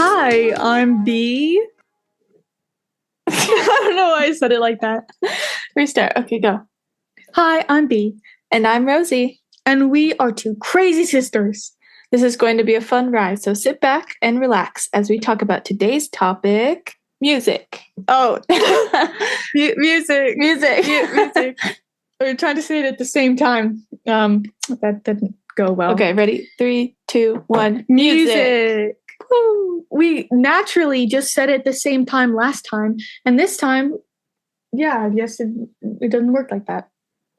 Hi, I'm B. I don't know why I said it like that. Restart. Okay, go. Hi, I'm B. And I'm Rosie. And we are two crazy sisters. This is going to be a fun ride, so sit back and relax as we talk about today's topic, music. Oh, music. Music. We're trying to say it at the same time. That didn't go well. Okay, ready? 3, 2, 1. Music. Woo. We naturally just said it at the same time last time. And this time, yeah, I guess it doesn't work like that.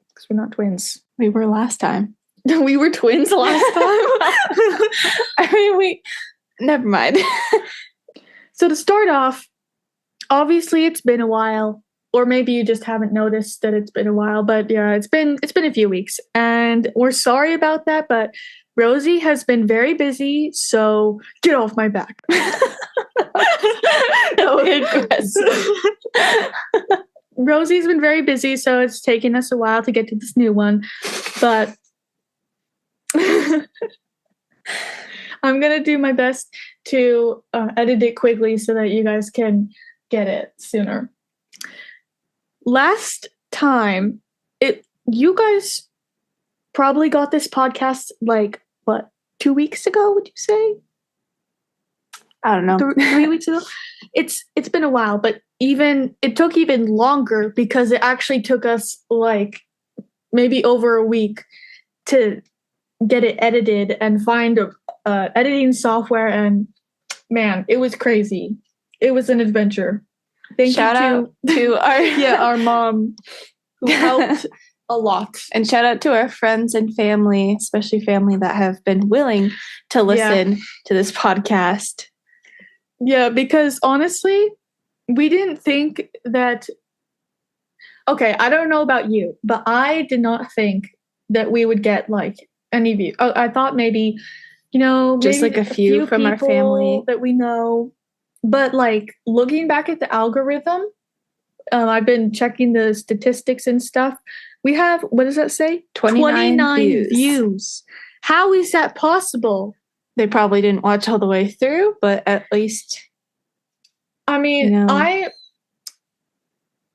Because we're not twins. We were last time. We were twins last time. Never mind. So to start off, obviously it's been a while, or maybe you just haven't noticed that it's been a while, but yeah, it's been a few weeks, and we're sorry about that, but Rosie has been very busy, so get off my back. Rosie's been very busy, so it's taken us a while to get to this new one, but I'm going to do my best to edit it quickly so that you guys can get it sooner. Last time, you guys probably got this podcast 2 weeks ago, would you say? I don't know. 3 weeks ago? It's been a while, but it took even longer because it actually took us maybe over a week to get it edited and find editing software, and man, it was crazy. It was an adventure. Shout out to our mom who helped a lot. And shout out to our friends and family, especially family that have been willing to listen to this podcast. Yeah, because honestly, we didn't think that. Okay, I don't know about you, but I did not think that we would get any view. I thought maybe, just maybe a few from our family that we know. But looking back at the algorithm, I've been checking the statistics and stuff. We have, what does that say? 29 views. How is that possible? They probably didn't watch all the way through, but at least. I mean,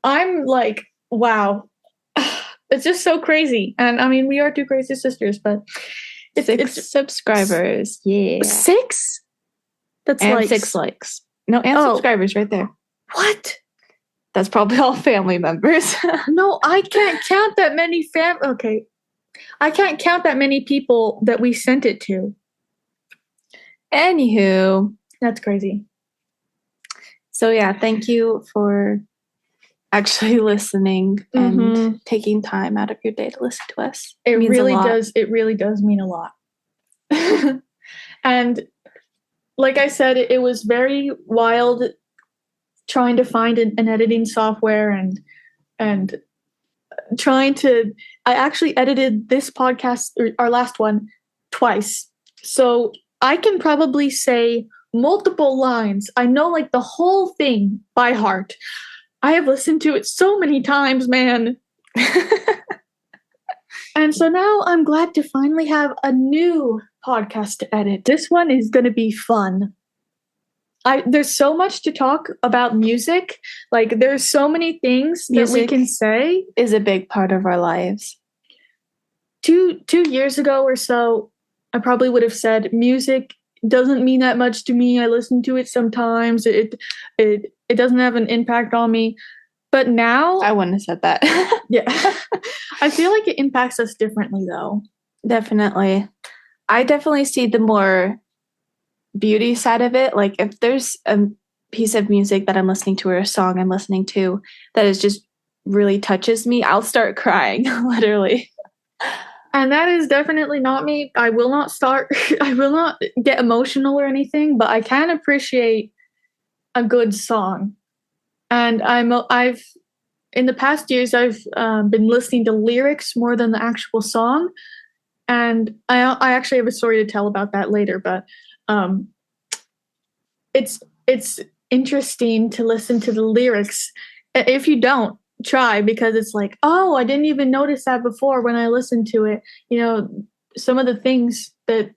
I'm like, wow. It's just so crazy. And I mean, we are two crazy sisters, but it's subscribers. Yeah. 6? That's and 6 likes. No, and subscribers right there. What? That's probably all family members. No, I can't count that many Okay. I can't count that many people that we sent it to. Anywho. That's crazy. So yeah, thank you for actually listening and taking time out of your day to listen to us. It really does. It really does mean a lot. And like I said, it was very wild trying to find an editing software and trying to. I actually edited this podcast, or our last one, twice, so I can probably say multiple lines. I know the whole thing by heart. I have listened to it so many times, man. And so now I'm glad to finally have a new podcast to edit. This one is going to be fun. There's so much to talk about music. There's so many things that we can say. Is a big part of our lives. 2 years ago or so, I probably would have said music doesn't mean that much to me. I listen to it sometimes. It doesn't have an impact on me. But now I wouldn't have said that. Yeah. I feel like it impacts us differently though. Definitely. I definitely see the more beauty side of it. If there's a piece of music that I'm listening to or a song I'm listening to that is just really touches me, I'll start crying, literally. And that is definitely not me. I will not get emotional or anything, but I can appreciate a good song. And I've in the past years, I've been listening to lyrics more than the actual song. And I actually have a story to tell about that later, but it's interesting to listen to the lyrics. If you don't, try, because it's oh, I didn't even notice that before when I listened to it. Some of the things that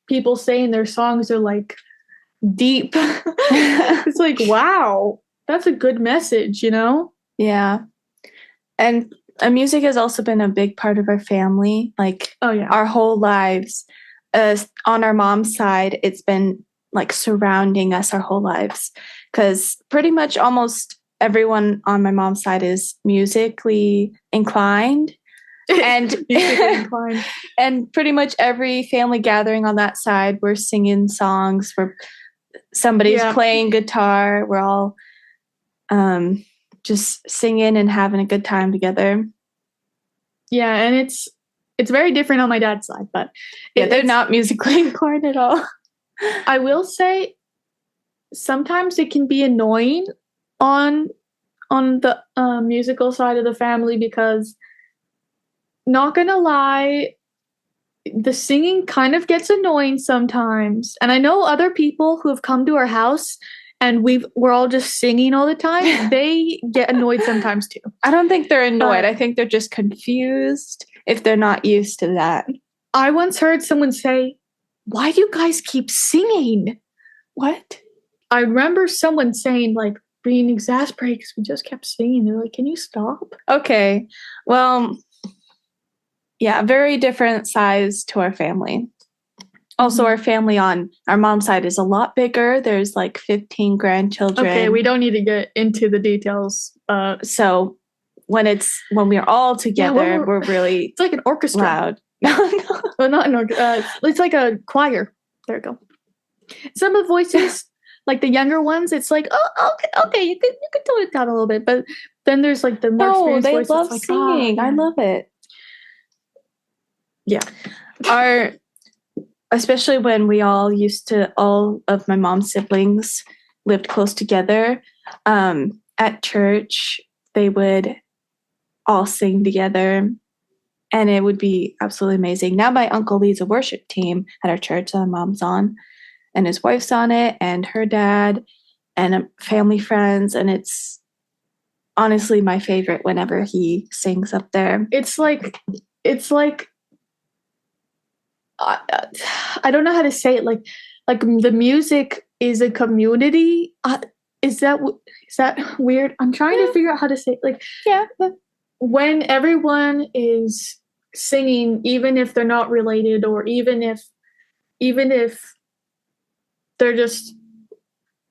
people say in their songs are deep. It's like, wow, that's a good message, you know? Yeah. And music has also been a big part of our family, like Oh, yeah. our whole lives. On our mom's side, it's been like surrounding us our whole lives because pretty much almost everyone on my mom's side is musically inclined. And Musically inclined. and pretty much every family gathering on that side, we're singing songs, somebody's Yeah. playing guitar, we're all just singing and having a good time together. Yeah, and it's very different on my dad's side, but Yeah, they're not musically inclined at all. I will say sometimes it can be annoying on the musical side of the family because not gonna lie, the singing kind of gets annoying sometimes. And I know other people who have come to our house and we're all just singing all the time. They get annoyed sometimes too. I don't think they're annoyed. I think they're just confused if they're not used to that. I once heard someone say, "Why do you guys keep singing?" What? I remember someone saying, like, being exasperated because we just kept singing. They're like, "Can you stop?" Okay. Well, yeah, very different size to our family. Also, our family on our mom's side is a lot bigger. There's like 15 grandchildren. Okay, we don't need to get into the details. So when we're all together, we're really it's like an orchestra. Loud. Well, not an orchestra. It's like a choir. There you go. Some of the voices, like the younger ones, it's like, oh, okay, you could tone it down a little bit, but then there's like the more experienced they voices. love Like, singing. I love it. Yeah. Especially when all of my mom's siblings lived close together. At church, they would all sing together, and it would be absolutely amazing. Now my uncle leads a worship team at our church that my mom's on, and his wife's on it, and her dad, and family friends, and it's honestly my favorite whenever he sings up there. It's like I don't know how to say it. Like the music is a community. Is that weird? I'm trying to figure out how to say it. Like, yeah, when everyone is singing, even if they're not related, or even if they're just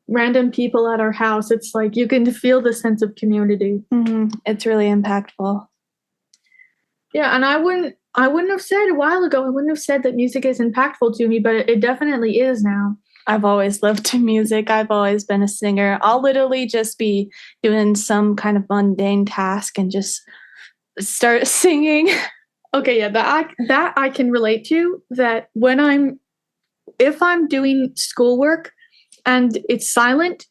random people at our house, it's like you can feel the sense of community. Mm-hmm. It's really impactful. Yeah, and I wouldn't have said a while ago, I wouldn't have said that music is impactful to me, but it definitely is now. I've always loved music. I've always been a singer. I'll literally just be doing some kind of mundane task and just start singing. Okay, yeah, that I can relate to. That if I'm doing schoolwork and it's silent,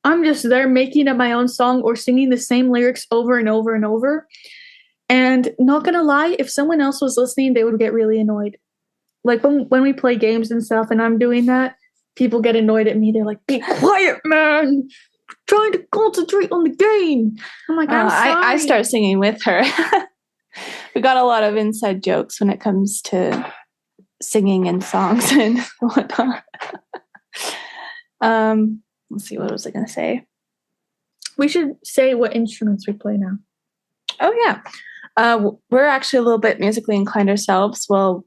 I'm just there making up my own song or singing the same lyrics over and over and over. And not gonna lie, if someone else was listening, they would get really annoyed. Like when we play games and stuff and I'm doing that, people get annoyed at me. They're like, "Be quiet, man. I'm trying to concentrate on the game." I'm like, "I'm sorry." I start singing with her. We got a lot of inside jokes when it comes to singing and songs and whatnot. Let's see, what was I going to say? We should say what instruments we play now. Oh, yeah. We're actually a little bit musically inclined ourselves. Well,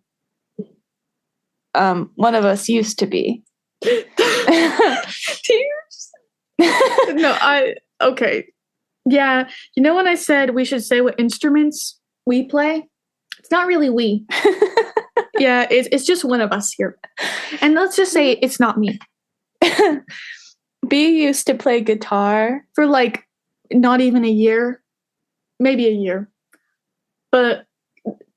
one of us used to be. Tears? Okay. Yeah, you know when I said we should say what instruments we play? It's not really we. Yeah, it's just one of us here. And let's just say it's not me. B used to play guitar for like not even a year, maybe a year. But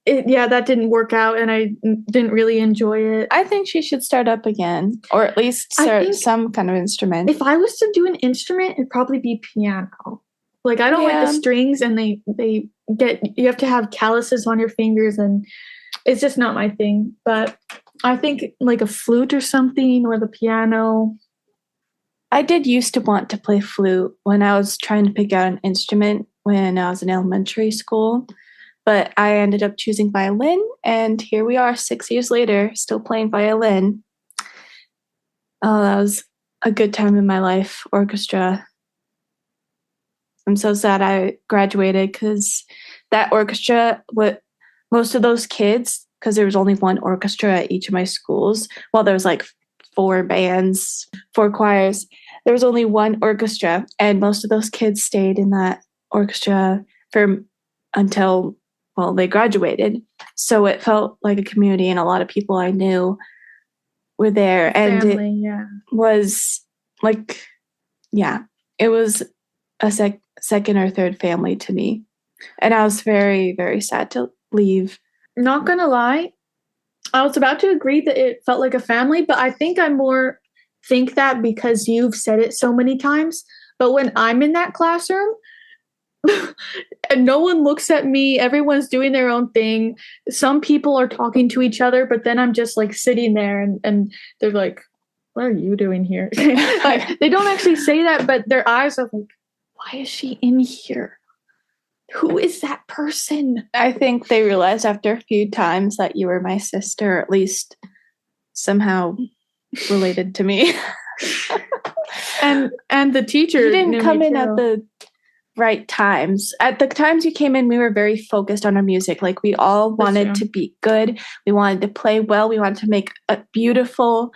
that didn't work out and I didn't really enjoy it. I think she should start up again, or at least start some kind of instrument. If I was to do an instrument, it'd probably be piano. Like I don't like the strings and you have to have calluses on your fingers and it's just not my thing. But I think like a flute or something or the piano. I did used to want to play flute when I was trying to pick out an instrument when I was in elementary school. But I ended up choosing violin, and here we are 6 years later, still playing violin. Oh, that was a good time in my life. Orchestra. I'm so sad I graduated because that orchestra, what most of those kids, because there was only one orchestra at each of my schools, while there was like 4 bands, 4 choirs, there was only one orchestra, and most of those kids stayed in that orchestra for until, well, they graduated. So it felt like a community, and a lot of people I knew were there, and Family, it yeah. was like, yeah, it was a second or third family to me, and I was very, very sad to leave. Not gonna lie, I was about to agree that it felt like a family, but I think I more think that because you've said it so many times. But when I'm in that classroom and no one looks at me, everyone's doing their own thing. Some people are talking to each other, but then I'm just like sitting there and they're like, what are you doing here? Like, they don't actually say that, but their eyes are like, why is she in here? Who is that person? I think they realized after a few times that you were my sister, or at least somehow related to me. And the teacher, you didn't knew come me in too. at the right times. At the times you came in, we were very focused on our music. Like, we all wanted to be good. We wanted to play well. We wanted to make beautiful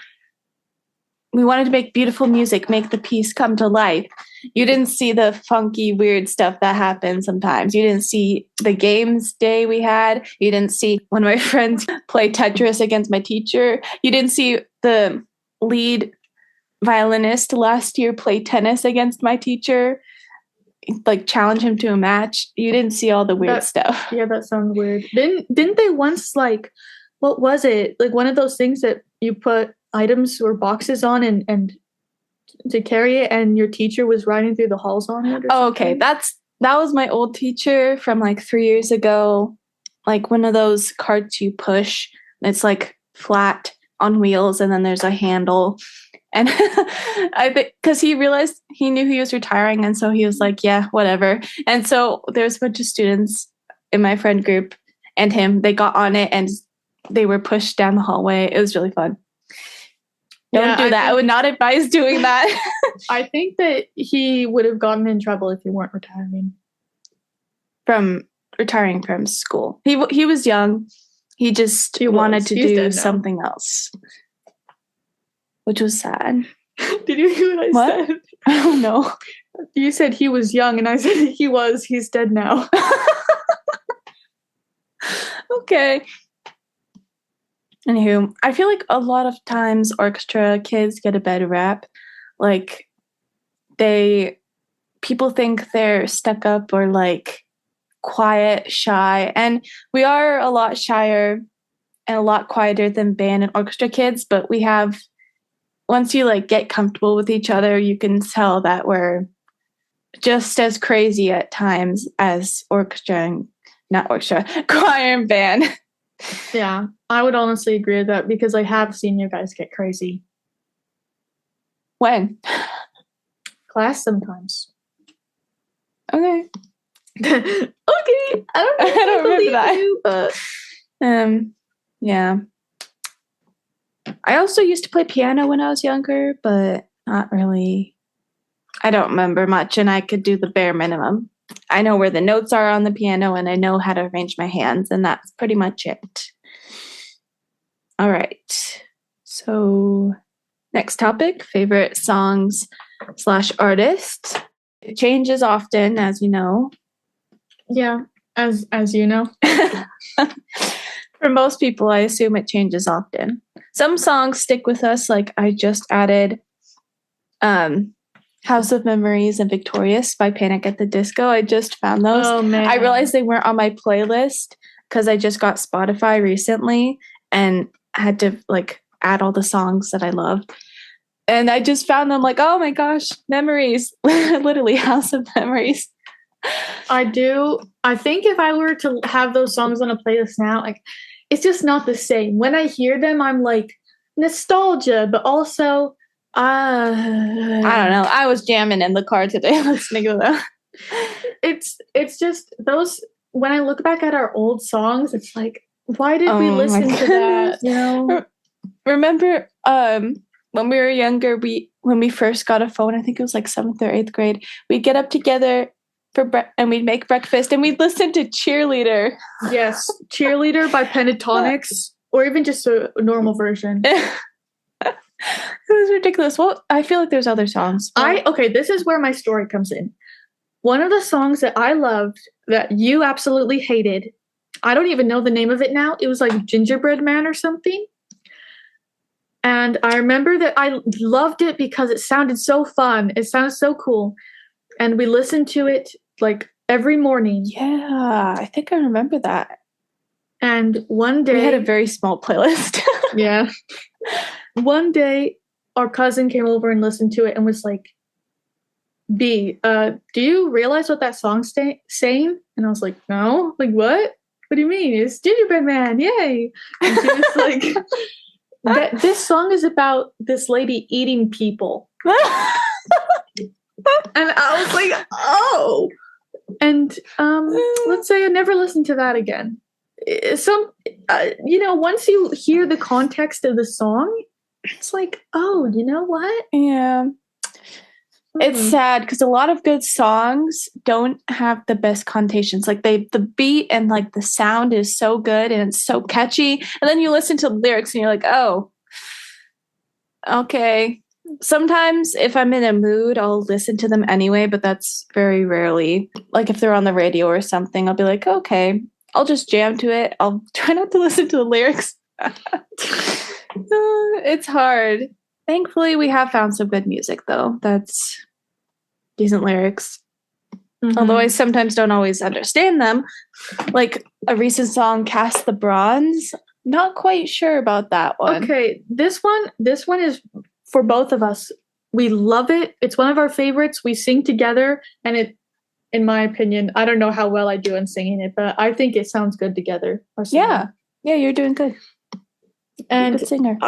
music, make the piece come to life. You didn't see the funky, weird stuff that happens sometimes. You didn't see the games day we had. You didn't see when my friends play Tetris against my teacher. You didn't see the lead violinist last year play tennis against my teacher, like challenge him to a match. You didn't see all the weird stuff. Yeah, that sounds weird. Didn't they once, like, what was it? Like one of those things that you put items or boxes on and to carry it, and your teacher was riding through the halls on it? Oh, okay. That was my old teacher from like 3 years ago. Like one of those carts you push. It's like flat on wheels, and then there's a handle. And I think because he realized he knew he was retiring, and so he was like, yeah, whatever. And so there's a bunch of students in my friend group and him. They got on it and they were pushed down the hallway. It was really fun. Don't do that. I would not advise doing that. I think that he would have gotten in trouble if he weren't retiring. From retiring from school. He was young. He just wanted to do something else, which was sad. Did you hear what I said? I don't know. You said he was young, and I said he's dead now. Okay. Anywho, I feel like a lot of times orchestra kids get a bad rap. Like, people think they're stuck up or like quiet, shy, and we are a lot shyer and a lot quieter than band and orchestra kids, but we have, once you like get comfortable with each other, you can tell that we're just as crazy at times as choir and band. Yeah, I would honestly agree with that because I have seen you guys get crazy. When? Class sometimes. Okay. Okay. I don't remember that. You, but yeah. I also used to play piano when I was younger, but not really. I don't remember much, and I could do the bare minimum. I know where the notes are on the piano, and I know how to arrange my hands, and that's pretty much it. All right. So, next topic, favorite songs / artists. It changes often, as you know. Yeah, as you know. For most people, I assume it changes often. Some songs stick with us, like I just added House of Memories and Victorious by Panic at the Disco. I just found those. Oh, man. I realized they weren't on my playlist because I just got Spotify recently and had to like add all the songs that I loved. And I just found them like, oh my gosh, memories. Literally House of Memories. I do. I think if I were to have those songs on a playlist now, like, it's just not the same. When I hear them, I'm like, nostalgia, but also I don't know. I was jamming in the car today listening to them. It's just those, when I look back at our old songs, it's like, why did we listen to that? You know? Remember when we were younger, when we first got a phone, I think it was like 7th or 8th grade, we'd get up together and we'd make breakfast and we'd listen to Cheerleader. Yes, Cheerleader by Pentatonics, or even just a normal version. It was ridiculous. Well, I feel like there's other songs. Okay, this is where my story comes in. One of the songs that I loved that you absolutely hated, I don't even know the name of it now. It was like Gingerbread Man or something. And I remember that I loved it because it sounded so fun. It sounded so cool. And we listened to it like every morning. Yeah, I think I remember that. And one day... We had a very small playlist. Yeah. One day, our cousin came over and listened to it and was like, B, do you realize what that song's saying? And I was like, no. Like, what? What do you mean? It's Gingerbread Man. Yay. And she was like... this song is about this lady eating people. And I was like, oh. And let's say I never listened to that again. Once you hear the context of the song, it's like, oh, you know what? Yeah. It's sad because a lot of good songs don't have the best connotations. Like the beat and like the sound is so good and it's so catchy. And then you listen to the lyrics and you're like, oh, okay. Sometimes if I'm in a mood, I'll listen to them anyway, but that's very rarely. Like if they're on the radio or something, I'll be like, okay, I'll just jam to it. I'll try not to listen to the lyrics. It's hard. Thankfully, we have found some good music, though. That's decent lyrics. Mm-hmm. Although I sometimes don't always understand them. Like a recent song, Cast the Bronze. Not quite sure about that one. Okay, this one is for both of us. We love it. It's one of our favorites. We sing together, and it, in my opinion, I don't know how well I do in singing it, but I think it sounds good together. Yeah, you're doing good. And good singer.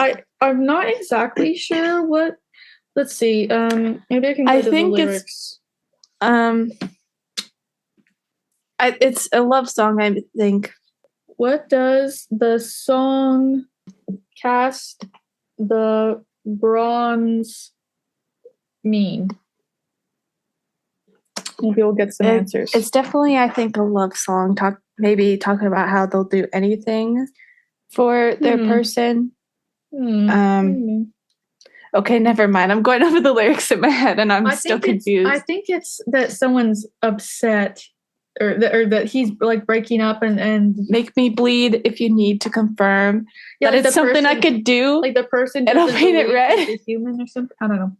I'm not exactly sure what. Let's see. Maybe I can go to the lyrics. It's a love song, I think. What does the song "Cast the Bronze" mean? Maybe we'll get some answers. It's definitely, I think, a love song. Maybe talking about how they'll do anything for their person. Okay, never mind. I'm going over the lyrics in my head and I'm still confused. I think it's that someone's upset or that he's like breaking up and make me bleed if you need to confirm that it's something I could do. Like the person and I'll paint it red. Is human or something. I don't know.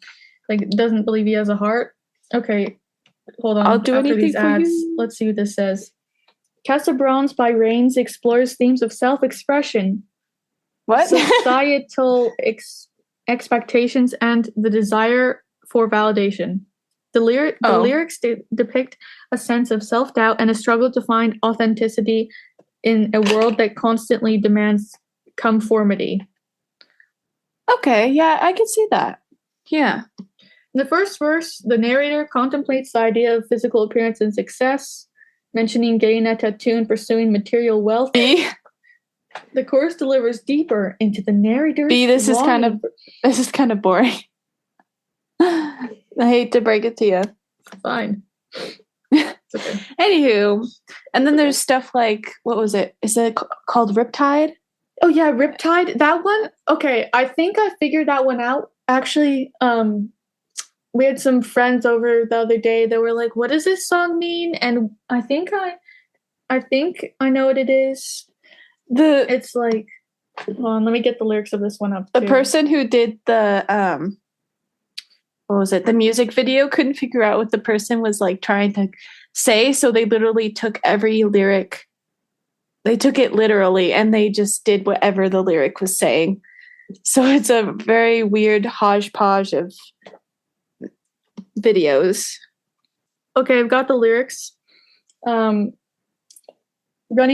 Like doesn't believe he has a heart. Okay, hold on. I'll do anything these for ads. you. Let's see what this says. Cast the Bronze by Rains explores themes of self-expression, what societal expectations, and the desire for validation. The lyrics depict a sense of self-doubt and a struggle to find authenticity in a world that constantly demands conformity. Okay, yeah, I can see that. Yeah. In the first verse, the narrator contemplates the idea of physical appearance and success, mentioning getting a tattoo and pursuing material wealth. The chorus delivers deeper into the narrator's this is kind of boring. I hate to break it to you. Fine. It's okay. Anywho, and then there's stuff like, what was it? Is it called Riptide? Oh yeah, Riptide. That one. Okay, I think I figured that one out. Actually, we had some friends over the other day that were like, "What does this song mean?" And I think I know what it is. It's like, hold on, let me get the lyrics of this one up. The person who did the what was it? The music video couldn't figure out what the person was like trying to say, so they literally took every lyric. They took it literally and they just did whatever the lyric was saying. So it's a very weird hodgepodge of videos. Okay, I've got the lyrics. Running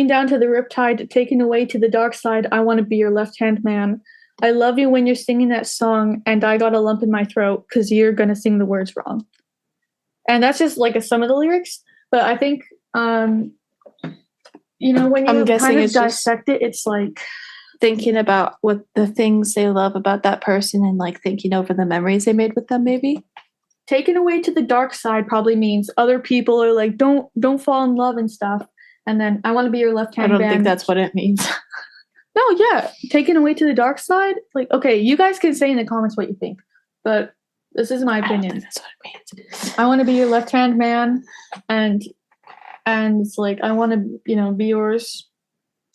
down to the riptide, taken away to the dark side, I want to be your left-hand man. I love you when you're singing that song, and I got a lump in my throat because you're going to sing the words wrong. And that's just like some of the lyrics. But I think, when you kind of dissect it, it's like, thinking about what the things they love about that person and like thinking over the memories they made with them, maybe. Taken away to the dark side probably means other people are like, don't fall in love and stuff. And then I want to be your left I hand don't man. think that's what it means. No, yeah. Taken away to the dark side. Like, okay, you guys can say in the comments what you think, but this is my I don't opinion. think that's what it means. I want to be your left hand man, and it's like I want to, be yours.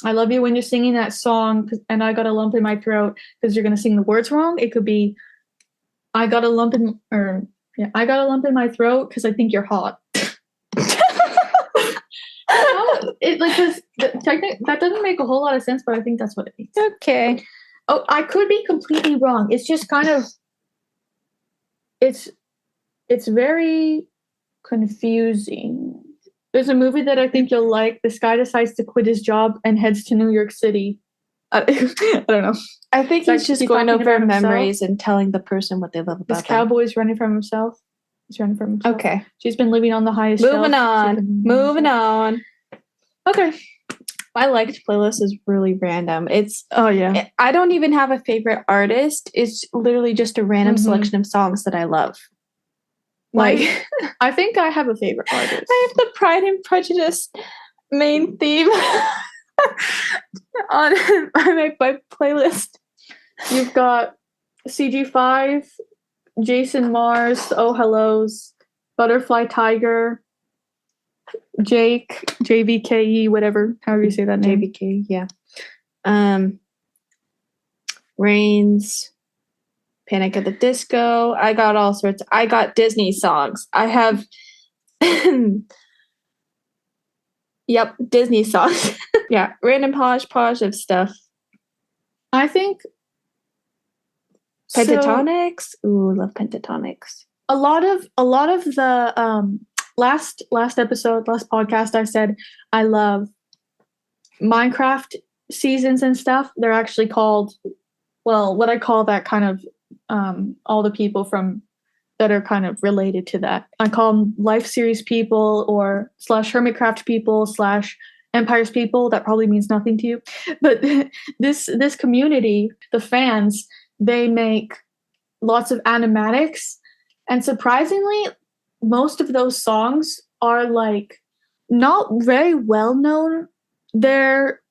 I love you when you're singing that song, and I got a lump in my throat because you're gonna sing the words wrong. It could be, I got a lump in, I got a lump in my throat because I think you're hot. That doesn't make a whole lot of sense, but I think that's what it means. Okay. Oh, I could be completely wrong. It's just kind of, it's very confusing. There's a movie that I think you'll like. This guy decides to quit his job and heads to New York City. I don't know. I think he's just going talking over about memories and telling the person what they love about This them. cowboy's running from himself. He's running from himself. Okay. She's been living on the highest Moving shelf. Moving on. Okay. My liked playlist is really random. Oh yeah. I don't even have a favorite artist. It's literally just a random selection of songs that I love. Like, I think I have a favorite artist. I have the Pride and Prejudice main theme on my playlist. You've got CG5, Jason Mars, Oh Hellos, Butterfly Tiger, Jake, JVKE, whatever, however you say that name. JVK, yeah. Reigns, Panic at the Disco. I got all sorts. I got Disney songs. I have, yep, Disney songs. Yeah, random hodgepodge of stuff. I think Pentatonics. Ooh, love Pentatonics. A lot of the last episode, last podcast, I said I love Minecraft seasons and stuff. They're actually called, well, what I call that kind of all the people from that are kind of related to that. I call them Life Series people or / Hermitcraft people / Empires people. That probably means nothing to you, but this community, the fans, they make lots of animatics, and surprisingly, most of those songs are like not very well known. They're,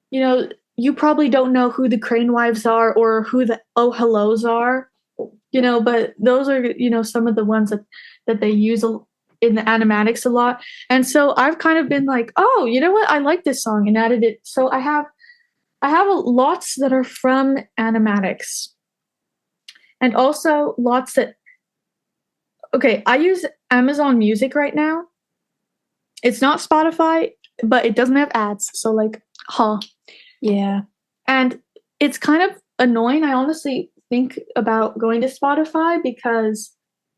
you probably don't know who the Crane Wives are or who the Oh Hellos are, but those are, some of the ones that they use in the animatics a lot. And so I've kind of been like, oh, you know what? I like this song and added it. So I have lots that are from animatics. And also lots that, okay, I use Amazon Music right now. It's not Spotify, but it doesn't have ads. So like, Yeah. And it's kind of annoying. I honestly think about going to Spotify because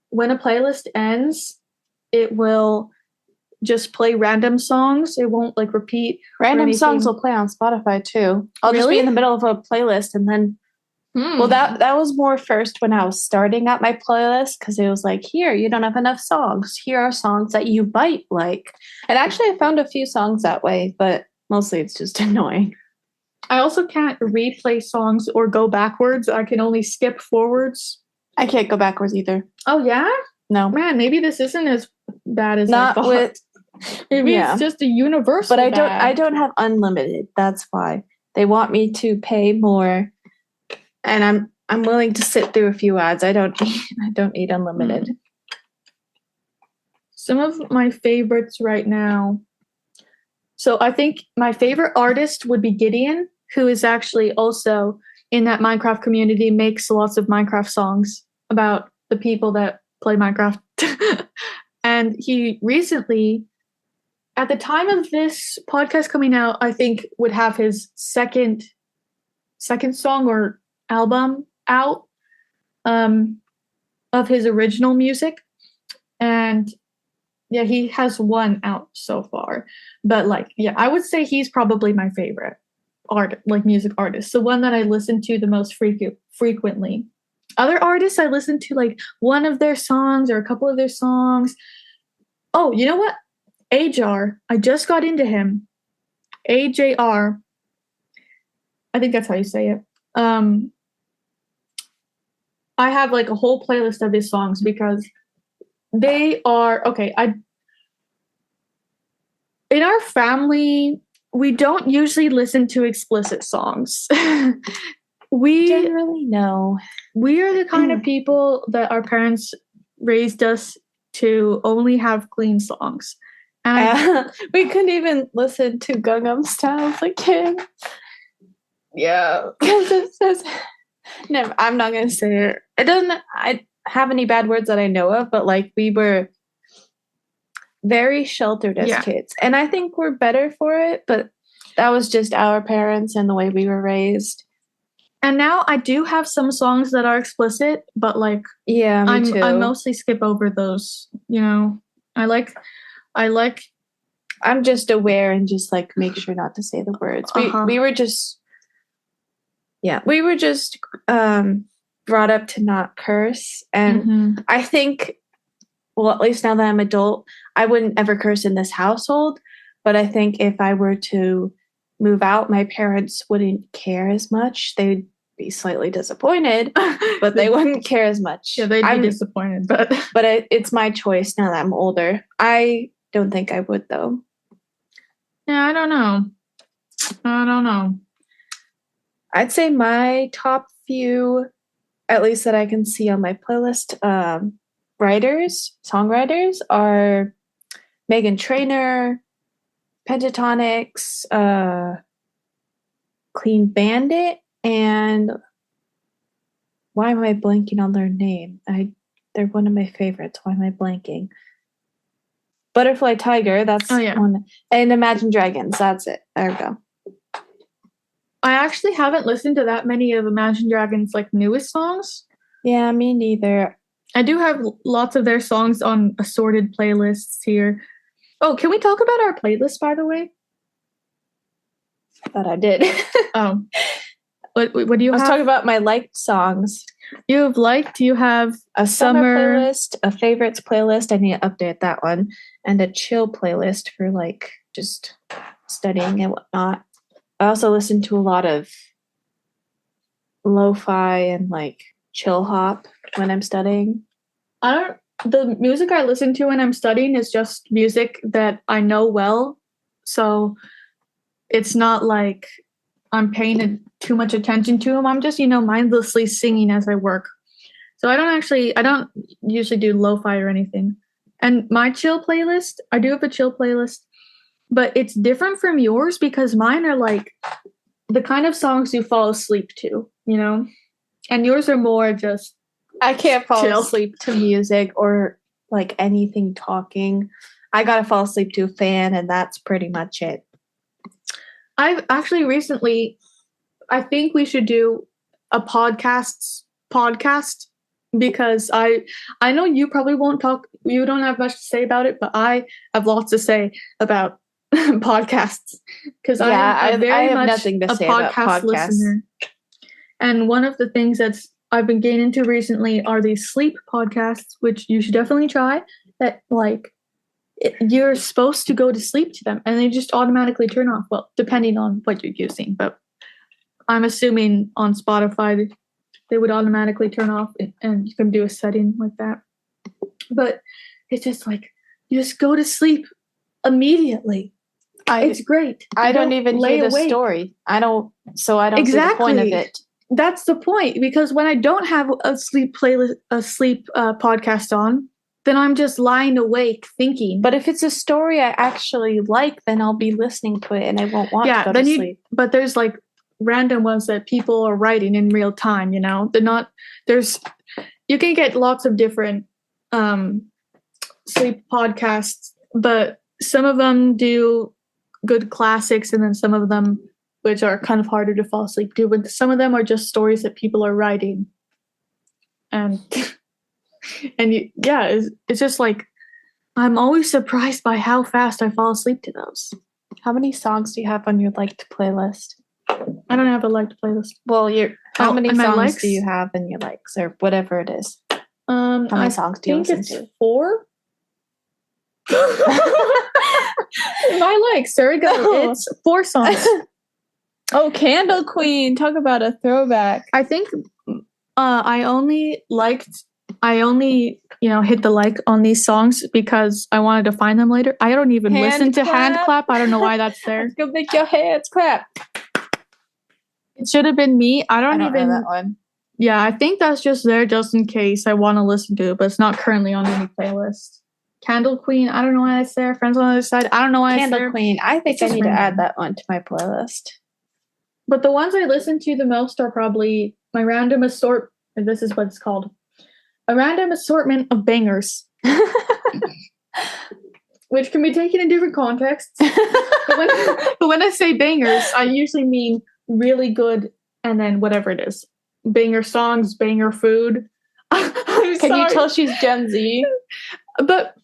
when a playlist ends, it will just play random songs. It won't like repeat. Random songs will play on Spotify too. I'll just be in the middle of a playlist and then well, that was more first when I was starting out my playlist because it was like, here, you don't have enough songs. Here are songs that you might like. And actually, I found a few songs that way, but mostly it's just annoying. I also can't replay songs or go backwards. I can only skip forwards. I can't go backwards either. Oh, yeah? No. Man, maybe this isn't as bad as I thought. Maybe it's just a universal But bad. I don't have unlimited. That's why. They want me to pay more. And I'm willing to sit through a few ads. I don't need unlimited. Some of my favorites right now. So I think my favorite artist would be Gideon, who is actually also in that Minecraft community, makes lots of Minecraft songs about the people that play Minecraft. And he recently, at the time of this podcast coming out, I think would have his second song or album out of his original music. And yeah, he has one out so far. But I would say he's probably my favorite music artist. The one that I listen to the most frequently. Other artists, I listen to like one of their songs or a couple of their songs. Oh, you know what? Ajar. I just got into him. AJR. I think that's how you say it. I have like a whole playlist of his songs because they are okay. In our family, we don't usually listen to explicit songs. we Generally, no. we are the kind of people that our parents raised us to only have clean songs. And We couldn't even listen to Gangnam Style as a kid. yeah. Because it says, no, I'm not going to say it. It doesn't have any bad words that I know of, but like we were very sheltered as Yeah. kids. And I think we're better for it, but that was just our parents and the way we were raised. And now I do have some songs that are explicit, but like Yeah, me too. I mostly skip over those, you know. I like I'm just aware and just like make sure not to say the words. We were just brought up to not curse. And I think, well, at least now that I'm adult, I wouldn't ever curse in this household. But I think if I were to move out, my parents wouldn't care as much. They'd be slightly disappointed, but they wouldn't care as much. Yeah, they'd be disappointed, but it's my choice now that I'm older. I don't think I would, though. Yeah, I don't know. I'd say my top few, at least that I can see on my playlist, songwriters are Meghan Trainor, Pentatonix, Clean Bandit, and why am I blanking on their name? They're one of my favorites. Why am I blanking? Butterfly Tiger, that's one. And Imagine Dragons, that's it. There we go. I actually haven't listened to that many of Imagine Dragons' like newest songs. Yeah, me neither. I do have lots of their songs on assorted playlists here. Oh, can we talk about our playlist, by the way? Thought I did. Oh. What do you have? I was talking about my liked songs. You have a summer playlist, a favorites playlist. I need to update that one. And a chill playlist for like just studying and whatnot. I also listen to a lot of lo-fi and like chill hop when I'm studying. The music I listen to when I'm studying is just music that I know well. So it's not like I'm paying too much attention to them. I'm just, mindlessly singing as I work. So I don't usually do lo-fi or anything. And my chill playlist, I do have a chill playlist, but it's different from yours because mine are like the kind of songs you fall asleep to, and yours are more just I can't fall asleep to music or like anything talking. I gotta fall asleep to a fan, and that's pretty much it. I've actually recently, I think we should do a podcast because I know you probably won't talk. You don't have much to say about it, but I have lots to say about podcasts because I have nothing to say about podcasts. Listener. And one of the things I've been getting into recently are these sleep podcasts, which you should definitely try. That you're supposed to go to sleep to them, and they just automatically turn off. Well, depending on what you're using, but I'm assuming on Spotify they would automatically turn off, and you can do a setting like that. But it's just like you just go to sleep immediately. It's great. I don't even hear the story. I don't see the point of it. That's the point, because when I don't have a sleep podcast on, then I'm just lying awake thinking. But if it's a story I actually like, then I'll be listening to it and I won't want to go to sleep. But there's like random ones that people are writing in real time, They're not, you can get lots of different sleep podcasts, but some of them do good classics, and then some of them which are kind of harder to fall asleep to, but some of them are just stories that people are writing. And it's just like, I'm always surprised by how fast I fall asleep to those. How many songs do you have on your liked playlist? I don't have a liked playlist. Well, how many songs do you have in your likes, or whatever it is? How many songs do you listen to? I think it's 4. My likes, there we go. It's 4 songs. Oh, Candle Queen. Talk about a throwback. I think I only, hit the like on these songs because I wanted to find them later. I don't even listen to Hand Clap. I don't know why that's there. Let's go make your hands clap. It should have been me. I don't know even. that one. Yeah, I think that's just there just in case I want to listen to it, but it's not currently on any playlist. Candle Queen, I don't know why it's there. Friends on the Other Side, I don't know why it's there. Candle Queen. I think I just need to add random. that one to my playlist. But the ones I listen to the most are probably my random this is what it's called. A random assortment of bangers. Which can be taken in different contexts. But when I say bangers, I usually mean really good and then whatever it is. Banger songs, banger food. Can you tell she's Gen Z? But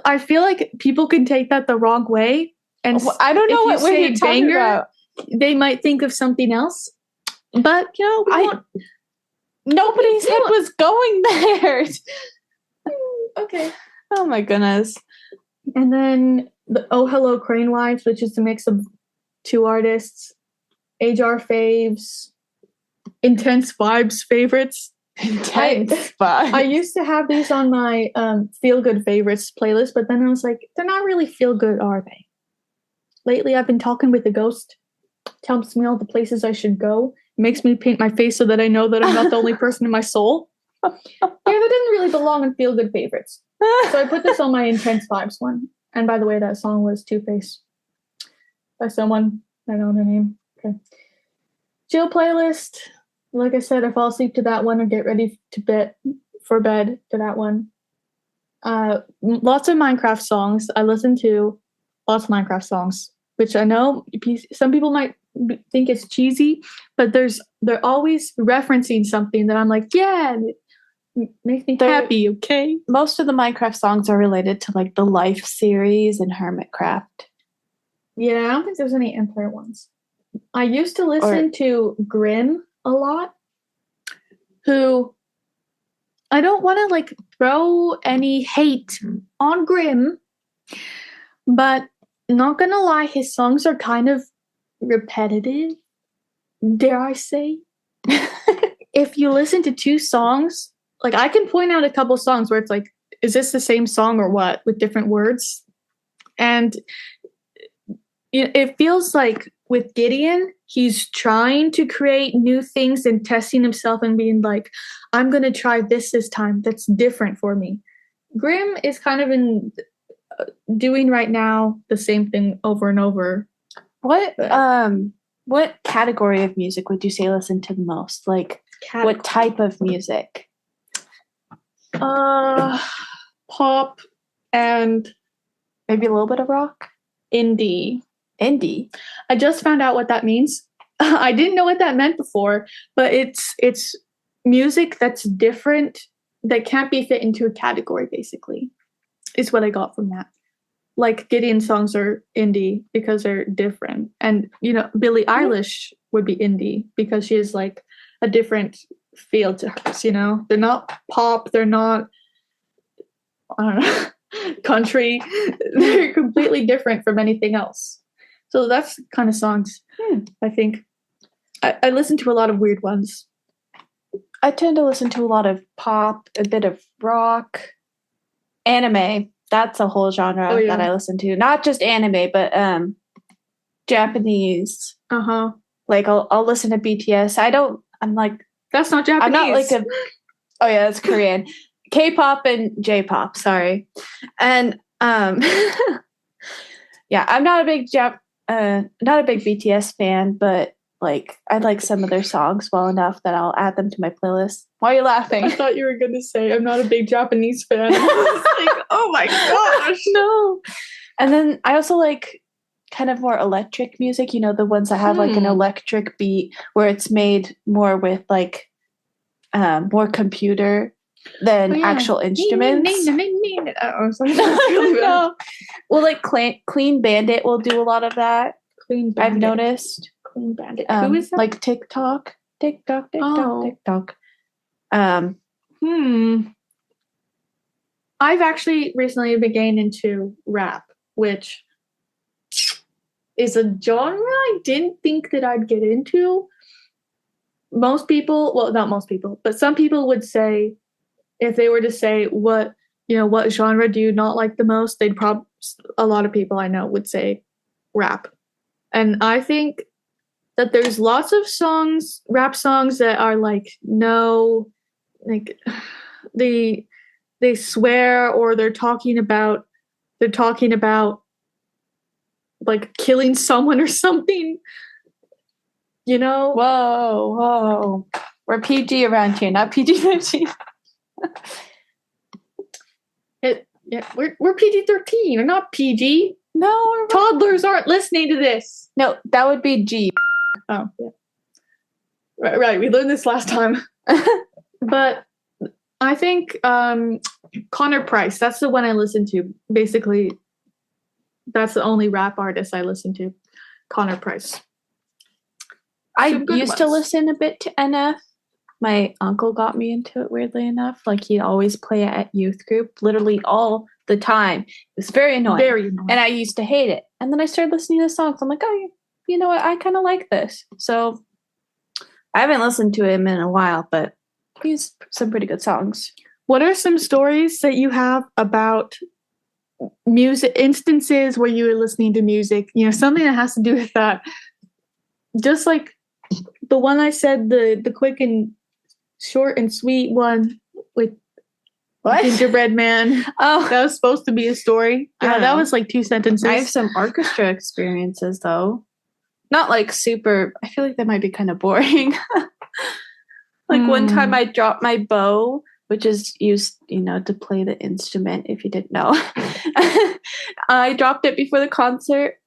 I feel like people can take that the wrong way. And I don't know what you're talking about. They might think of something else. But, nobody's head was going there. Okay. Oh my goodness. And then the Oh Hello Crane Wives, which is a mix of two artists. HR faves. Intense Vibes favorites. Intense Vibes. I used to have these on my feel good favorites playlist, but then I was like, they're not really feel good, are they? Lately, I've been talking with the ghost. Tells me all the places I should go. Makes me paint my face so that I know that I'm not the only person in my soul. Yeah, that didn't really belong in feel good favorites. So I put this on my Intense Vibes one. And by the way, that song was Two Face by someone. I don't know their name. Okay. Chill playlist. Like I said, I fall asleep to that one or get ready to bed to that one. Lots of Minecraft songs. I listen to lots of Minecraft songs, which I know some people might think it's cheesy, but they're always referencing something that I'm like, yeah, it makes me happy. Okay. Most of the Minecraft songs are related to like the Life series and Hermitcraft. Yeah, I don't think there's any Empire ones. I used to listen to Grimm a lot, who I don't want to like throw any hate on Grimm, but not gonna lie, his songs are kind of repetitive, dare I say. If you listen to two songs, like I can point out a couple songs where it's like, is this the same song or what, with different words? And it feels like with Gideon, he's trying to create new things and testing himself and being like, I'm going to try this time. That's different for me. Grimm is kind of in doing right now the same thing over and over. What category of music would you say listen to the most? Like what type of music? Pop and maybe a little bit of rock. Indie. I just found out what that means. I didn't know what that meant before, but it's music that's different, that can't be fit into a category, basically, is what I got from that. Like Gideon songs are indie because they're different. And, Billie Eilish would be indie because she is like a different feel to hers, They're not pop, they're not, I don't know, country. They're completely different from anything else. So that's kind of songs, I think. I listen to a lot of weird ones. I tend to listen to a lot of pop, a bit of rock, anime. That's a whole genre that I listen to. Not just anime, but Japanese. Uh-huh. Like I'll listen to BTS. I'm like, that's not Japanese. I'm not like oh yeah, that's Korean. K-pop and J-pop, sorry. And yeah, I'm not a big BTS fan, but like I like some of their songs well enough that I'll add them to my playlist. Why are you laughing? I thought you were going to say I'm not a big Japanese fan. I was like, oh my gosh, no. And then I also like kind of more electric music, the ones that have like an electric beat where it's made more with like more computer than actual instruments. No. Well, like Clean Bandit will do a lot of that. Clean Bandit. I've noticed. Clean Bandit. Who is that? Like TikTok. I've actually recently been getting into rap, which is a genre I didn't think that I'd get into. Most people, well, not most people, but some people would say, if they were to say what what genre do you not like the most, they'd probably, a lot of people I know would say rap. And I think that there's lots of songs, rap songs that are like no, like they swear, or they're talking about like killing someone or something, you know? Whoa, whoa. We're PG around here, not PG-13. Yeah, we're PG-13. We're not PG. No, Toddlers aren't listening to this. no, that would be G. Oh, yeah. Right. We learned this last time. But I think Connor Price, that's the one I listen to. Basically, that's the only rap artist I listen to. Connor Price. I Some good used to ones. listen a bit to NF. My uncle got me into it, weirdly enough. Like, he'd always play it at youth group, literally all the time. It was very annoying. Very annoying. And I used to hate it. And then I started listening to the songs. I'm like, oh, you know what? I kind of like this. So I haven't listened to him in a while, but he's some pretty good songs. What are some stories that you have about music, instances where you were listening to music? Something that has to do with that. Just like the one I said, the quick and short and sweet one with What? Gingerbread Man. Oh, That was supposed to be a story. I Yeah, don't that know. was like 2 sentences. I have some orchestra experiences, though. Not like super, I feel like that might be kind of boring. Like one time I dropped my bow, which is used, to play the instrument, if you didn't know. I dropped it before a concert,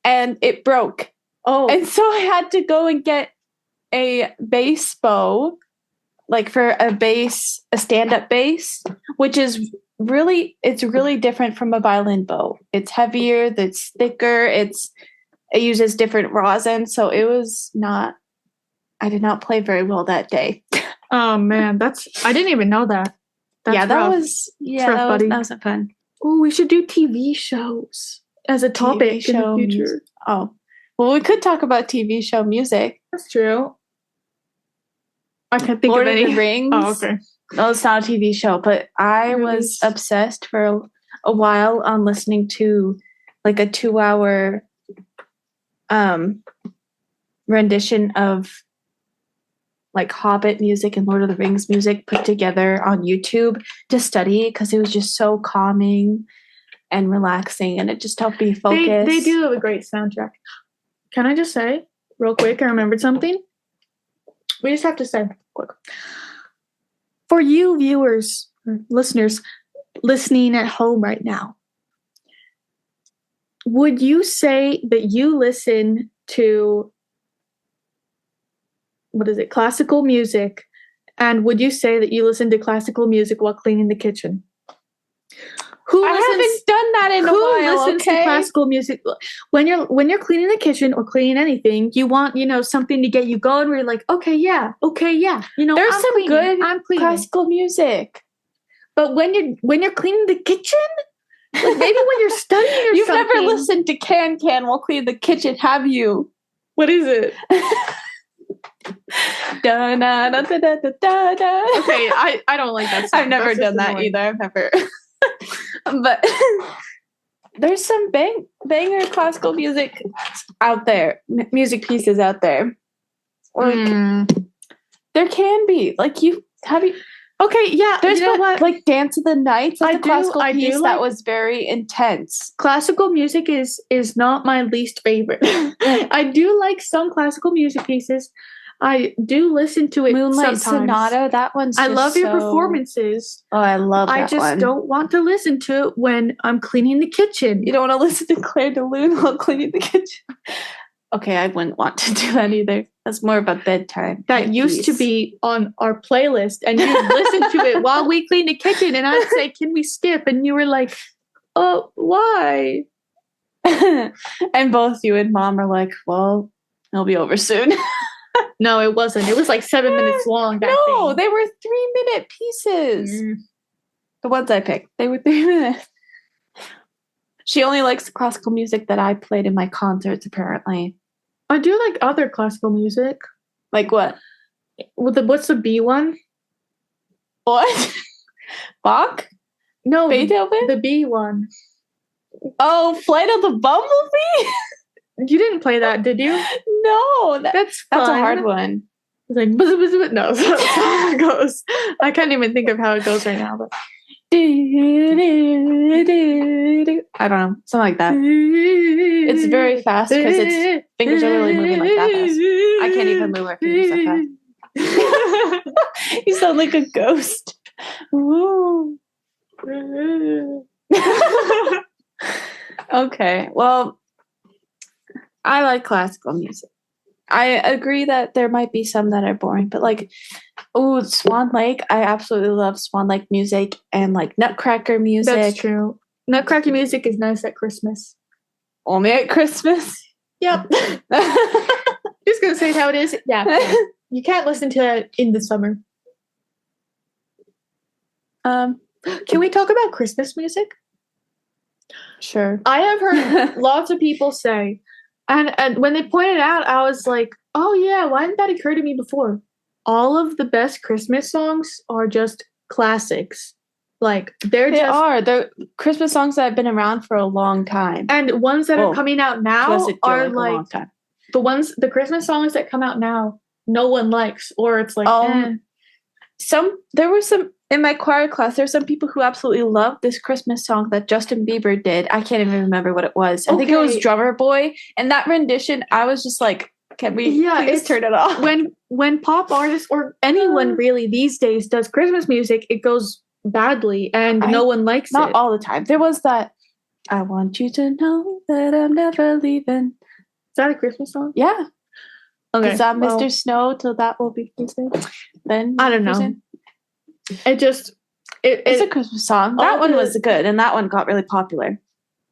and it broke. Oh, And so I had to go and get a bass bow, like for a stand-up bass, which is it's really different from a violin bow. It's heavier, it's thicker, it uses different rosin, so I did not play very well that day. oh man, I didn't even know that. That's yeah, that rough. was rough, buddy. that wasn't fun. Oh, we should do TV shows as a topic in the show future. music. Oh, well, we could talk about TV show music. That's true. I can't think Lord of any. of the Rings. Oh, okay. No, it's not a TV show, but I was obsessed for a while on listening to like a 2-hour rendition of like Hobbit music and Lord of the Rings music put together on YouTube to study, because it was just so calming and relaxing, and it just helped me focus. They do have a great soundtrack. Can I just say real quick, I remembered something. We just have to say quick. For you viewers or listeners listening at home right now, would you say that you listen to classical music, and would you say that you listen to classical music while cleaning the kitchen? I haven't done that in a Who while. listens to classical music when you're cleaning the kitchen or cleaning anything? You want something to get you going. Where you're like, okay, yeah. There's some good classical music. But when you're cleaning the kitchen, like maybe when you're studying or You've something. never listened to Can while cleaning the kitchen, have you? What is it? Da, da, da, da, da, da, da. Okay, I don't like that song. I've never That's just done that annoying. either. I've never. But there's some banger classical music out there, music pieces out there. Like there can be Okay, yeah. There's you know what? like Dance of the Nights, like a classical I do piece like- that was very intense. Classical music is not my least favorite. I do like some classical music pieces. I do listen to it Moonlight sometimes. Sonata, that one's I just love your so- performances. Oh, I love that I just one. don't want to listen to it when I'm cleaning the kitchen. You don't want to listen to Claire de Lune while cleaning the kitchen. Okay, I wouldn't want to do that either. That's more of a bedtime. That used to be on our playlist, and you'd listen to it while we clean the kitchen, and I'd say, "Can we skip?" And you were like, "Oh, why?" And both you and Mom are like, "Well, it'll be over soon." No, it wasn't. It was like 7 minutes long. That No, thing. they were 3-minute pieces. The ones I picked, they were 3 minutes. She only likes the classical music that I played in my concerts, apparently. I do like other classical music. Like what? What's the B one? What? Bach? No, Beethoven? the B one. Oh, Flight of the Bumblebee? You didn't play that, did you? No, That's that's a fun. hard one. It's like buzz, buzz, buzz. No, that's how it goes. I can't even think of how it goes right now. But I don't know, something like that. It's very fast because its fingers are really moving like that fast. I can't even move my fingers that fast. You sound like a ghost. Woo. Okay, well, I like classical music. I agree that there might be some that are boring, but like, Swan Lake. I absolutely love Swan Lake music and like Nutcracker music. That's true. Nutcracker music is nice at Christmas. Only at Christmas. Yep. Just gonna say how it is. Yeah. You can't listen to it in the summer. Can we talk about Christmas music? Sure. I have heard lots of people say, and when they pointed out, I was like, oh yeah, why didn't that occur to me before? All of the best Christmas songs are just classics. Like they're Christmas songs that have been around for a long time. And ones that are coming out now are like a long time. The Christmas songs that come out now, no one likes, or it's like there were some in my choir class. There's some people who absolutely love this Christmas song that Justin Bieber did. I can't even remember what it was. I think it was Drummer Boy. And that rendition, I was just like, can we please turn it off? When pop artists or anyone really these days does Christmas music, it goes badly and no one likes it. Not all the time. There was that I want you to know that I'm never leaving. Is that a Christmas song? Yeah. Okay. Is that Mr. Snow till that will be Christmas? Then I don't know. It's a Christmas song. That one was good, and that one got really popular.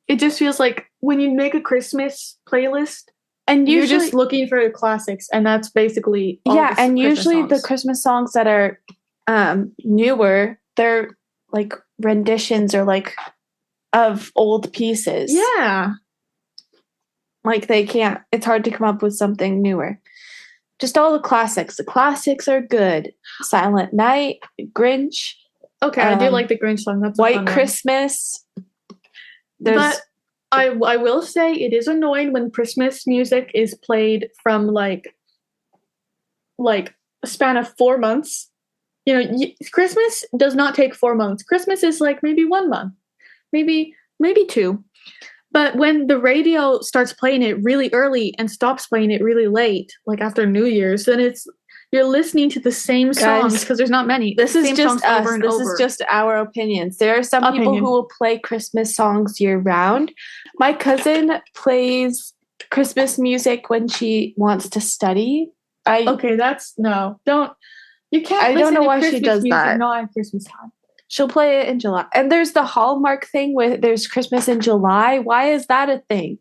It just feels like when you make a Christmas playlist, and you're just looking for the classics, and that's basically and usually the Christmas songs that are newer, they're like renditions or like of old pieces. Yeah. Like it's hard to come up with something newer. Just all the classics. The classics are good. Silent Night, Grinch. Okay, I do like the Grinch song. That's White Christmas. But I will say it is annoying when Christmas music is played from like a span of 4 months. You know, Christmas does not take 4 months. Christmas is like maybe 1 month, maybe 2. But when the radio starts playing it really early and stops playing it really late, like after New Year's, then you're listening to the same songs because there's not many. This is just us. This is just our opinions. There are some people who will play Christmas songs year round. My cousin plays Christmas music when she wants to study. You can't. I don't know why she does that. Not at Christmas time. She'll play it in July. And there's the Hallmark thing where there's Christmas in July. Why is that a thing?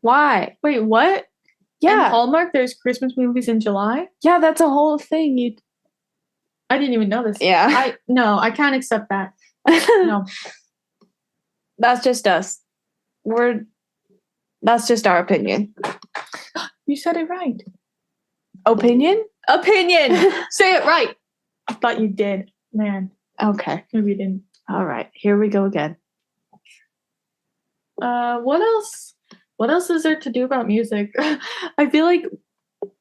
Why? Wait, what? Yeah. In Hallmark, there's Christmas movies in July? Yeah, that's a whole thing. I didn't even know this. Yeah. I can't accept that. No. That's just us. That's just our opinion. You said it right. Opinion? Say it right. I thought you did. Man. Okay. Maybe you didn't. All right. Here we go again. What else? What else is there to do about music? I feel like,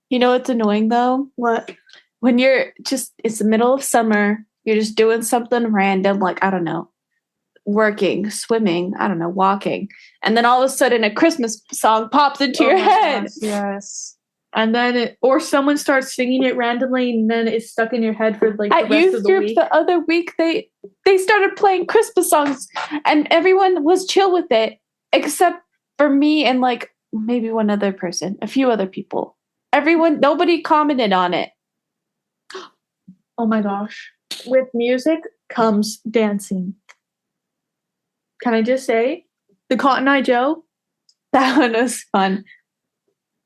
you know what's annoying though? What? When it's the middle of summer, you're just doing something random, like, I don't know, working, swimming, I don't know, walking. And then all of a sudden a Christmas song pops into your head. Gosh, yes. And then or someone starts singing it randomly and then it's stuck in your head for like the rest of the week. The other week they started playing Christmas songs and everyone was chill with it except for me and like maybe one other person, a few other people. Nobody commented on it. Oh my gosh. With music comes dancing. Can I just say the Cotton Eye Joe? That one was fun.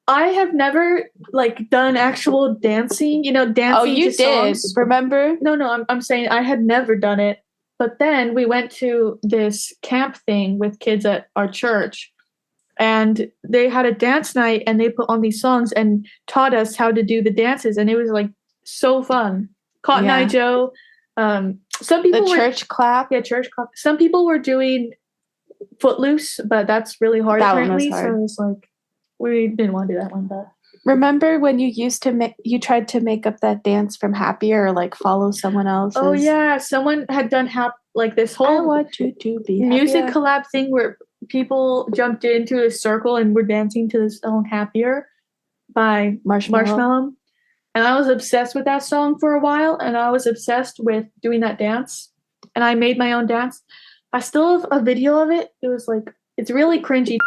I have never like done actual dancing, dancing. Oh, you to did. Songs. Remember? No, I'm saying I had never done it. But then we went to this camp thing with kids at our church, and they had a dance night, and they put on these songs and taught us how to do the dances, and it was like so fun. Cotton Eye Yeah. Joe. Some people The were church clap. yeah, church clap. Some people were doing Footloose, but that's really hard That one was apparently. hard. So it's like we didn't want to do that one, but Remember when you used to you tried to make up that dance from Happier or like follow someone else's? oh yeah, someone had done like this I whole want you to be music happier. collab thing where people jumped into a circle and were dancing to the song Happier by Marshmallow. And I was obsessed with that song for a while, and I was obsessed with doing that dance. And I made my own dance. I still have a video of it. It was like it's really cringy,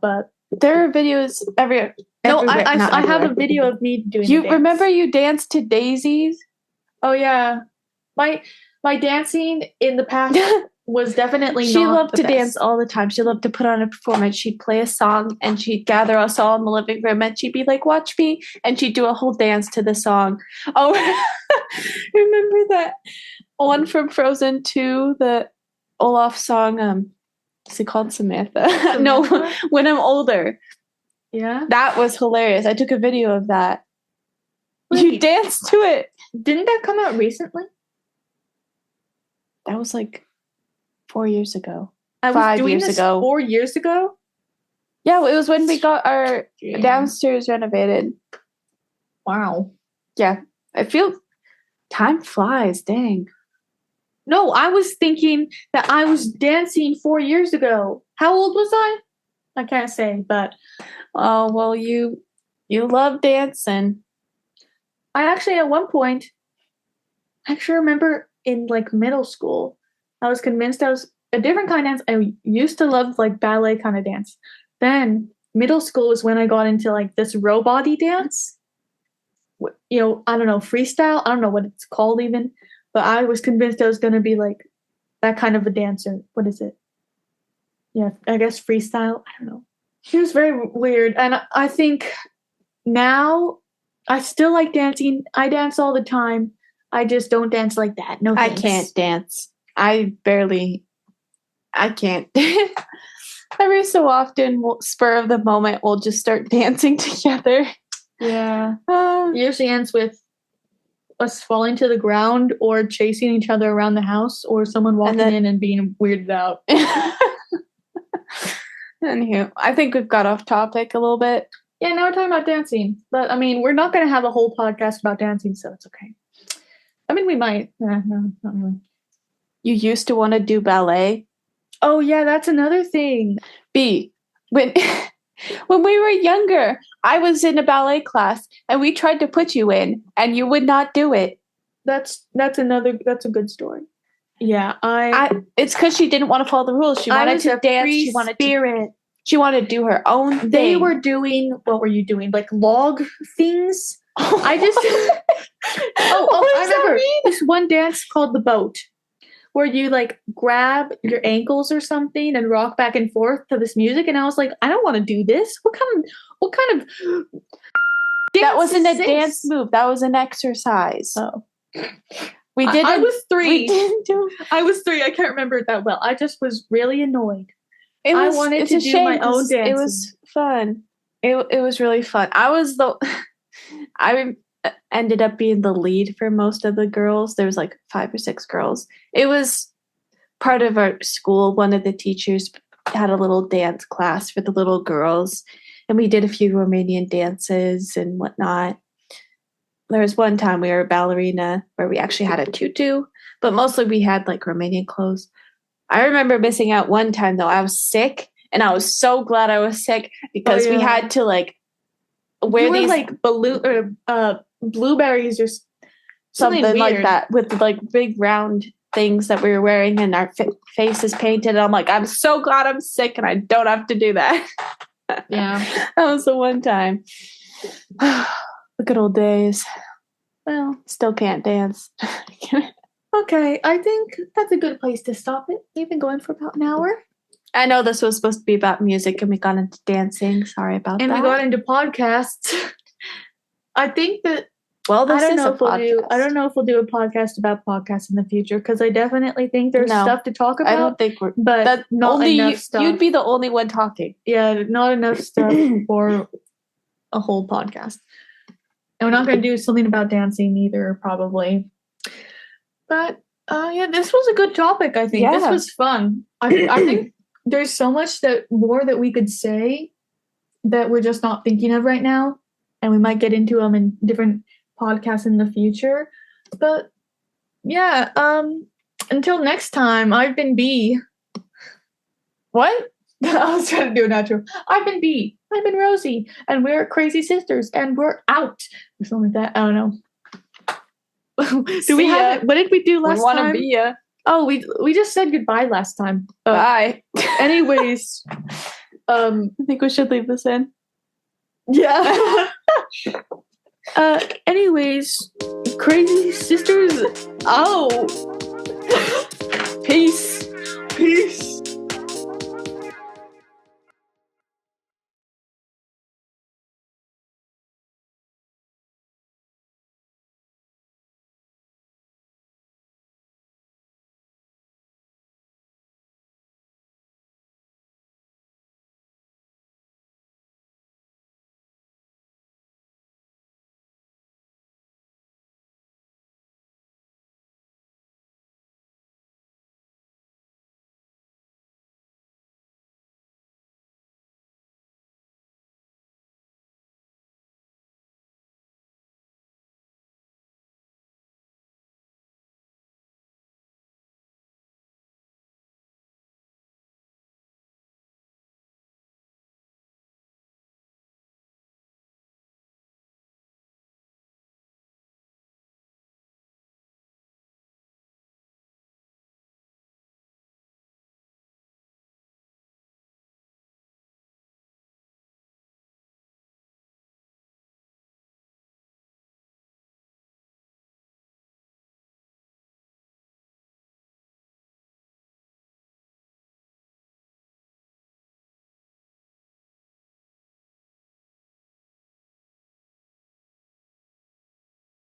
but There are videos everywhere. no, not I have a everywhere. video of me doing. You the dance. remember you danced to Daisies? Oh yeah, my dancing in the past was definitely. She not loved the to best. dance all the time. She loved to put on a performance. She'd play a song and she'd gather us all in the living room and she'd be like, "Watch me," and she'd do a whole dance to the song. Oh, remember that one from Frozen 2, the Olaf song? Is it called Samantha? No, Samantha? When I'm Older. Yeah, That was hilarious. I took a video of that. Wait. You danced to it. didn't that come out recently? That was like 4 years ago. I was 5 doing years this ago. 4 years ago. Yeah, it was when we got our Damn. downstairs renovated. Wow. Yeah, I feel time flies. Dang. No, I was thinking that I was dancing 4 years ago. How old was I? I can't say, but Oh well, you love dancing. I actually at one point, I actually remember in like middle school, I was convinced I was a different kind of dance. I used to love like ballet kind of dance. Then middle school was when I got into like this robot-y dance. You know, I don't know, freestyle. I don't know what it's called even, but I was convinced I was going to be like that kind of a dancer. What is it? Yeah, I guess freestyle. I don't know. It was very weird. And I think now I still like dancing. I dance all the time. I just don't dance like that. No, I thanks. can't dance. I can't. Every so often, spur of the moment, we'll just start dancing together. Yeah. It usually ends with us falling to the ground or chasing each other around the house or someone walking then- in and being weirded out. Anywho, I think we've got off topic a little bit. Yeah, now we're talking about dancing. But I mean, we're not going to have a whole podcast about dancing, so it's okay. I mean, we might. No, not really. You used to want to do ballet. Oh, yeah, that's another thing. B, when when we were younger, I was in a ballet class and we tried to put you in and you would not do it. That's a good story. Yeah, It's because she didn't want to follow the rules. She I wanted was to a dance. free spirit. She wanted to do her own thing. They were doing, what were you doing? Like log things? I just, What I does that remember mean? this one dance called the boat, where you like grab your ankles or something and rock back and forth to this music. And I was like, I don't want to do this. What kind of That wasn't a is this? dance move. That was an exercise. Oh. We did. I was 3. We didn't do. I was 3. I can't remember it that well. I just was really annoyed. It I was, wanted it's to a do shame my own 'cause It was fun. It was really fun. I ended up being the lead for most of the girls. There was like 5 or 6 girls. It was part of our school. One of the teachers had a little dance class for the little girls, and we did a few Romanian dances and whatnot. There was one time we were a ballerina where we actually had a tutu, but mostly we had like Romanian clothes. I remember missing out one time though. I was sick, and I was so glad I was sick because we yeah. had to like wear You were these like blueberries or something weird. like that with like big round things that we were wearing, and our faces painted. And I'm like, I'm so glad I'm sick and I don't have to do that. Yeah. That was the one time. The good old days. Well, still can't dance. Okay, I think that's a good place to stop it. We've been going for about an hour. I know this was supposed to be about music and we got into dancing. Sorry about And that. we got into podcasts. I think that Well, I this don't is know a if we'll do. I podcast. don't know if we'll do a podcast about podcasts in the future because I definitely think there's No, stuff to talk about. I don't think we're. but That not only enough stuff. you'd be the only one talking. Yeah, not enough stuff for a whole podcast. And we're not going to do something about dancing either, probably. But yeah, this was a good topic. I think this Yeah. was fun. I think there's so much more that we could say that we're just not thinking of right now, and we might get into them in different podcasts in the future. But yeah, until next time, I've been B. What? I was trying to do a natural. I've been B. I've been Rosie, and we're crazy sisters, and we're out or something like that. I don't know. See we ya. have? What did we do last We want to time? be ya. Oh, we just said goodbye last time. Bye. Anyways, I think we should leave this in. yeah. Anyways, crazy sisters. Oh, Peace.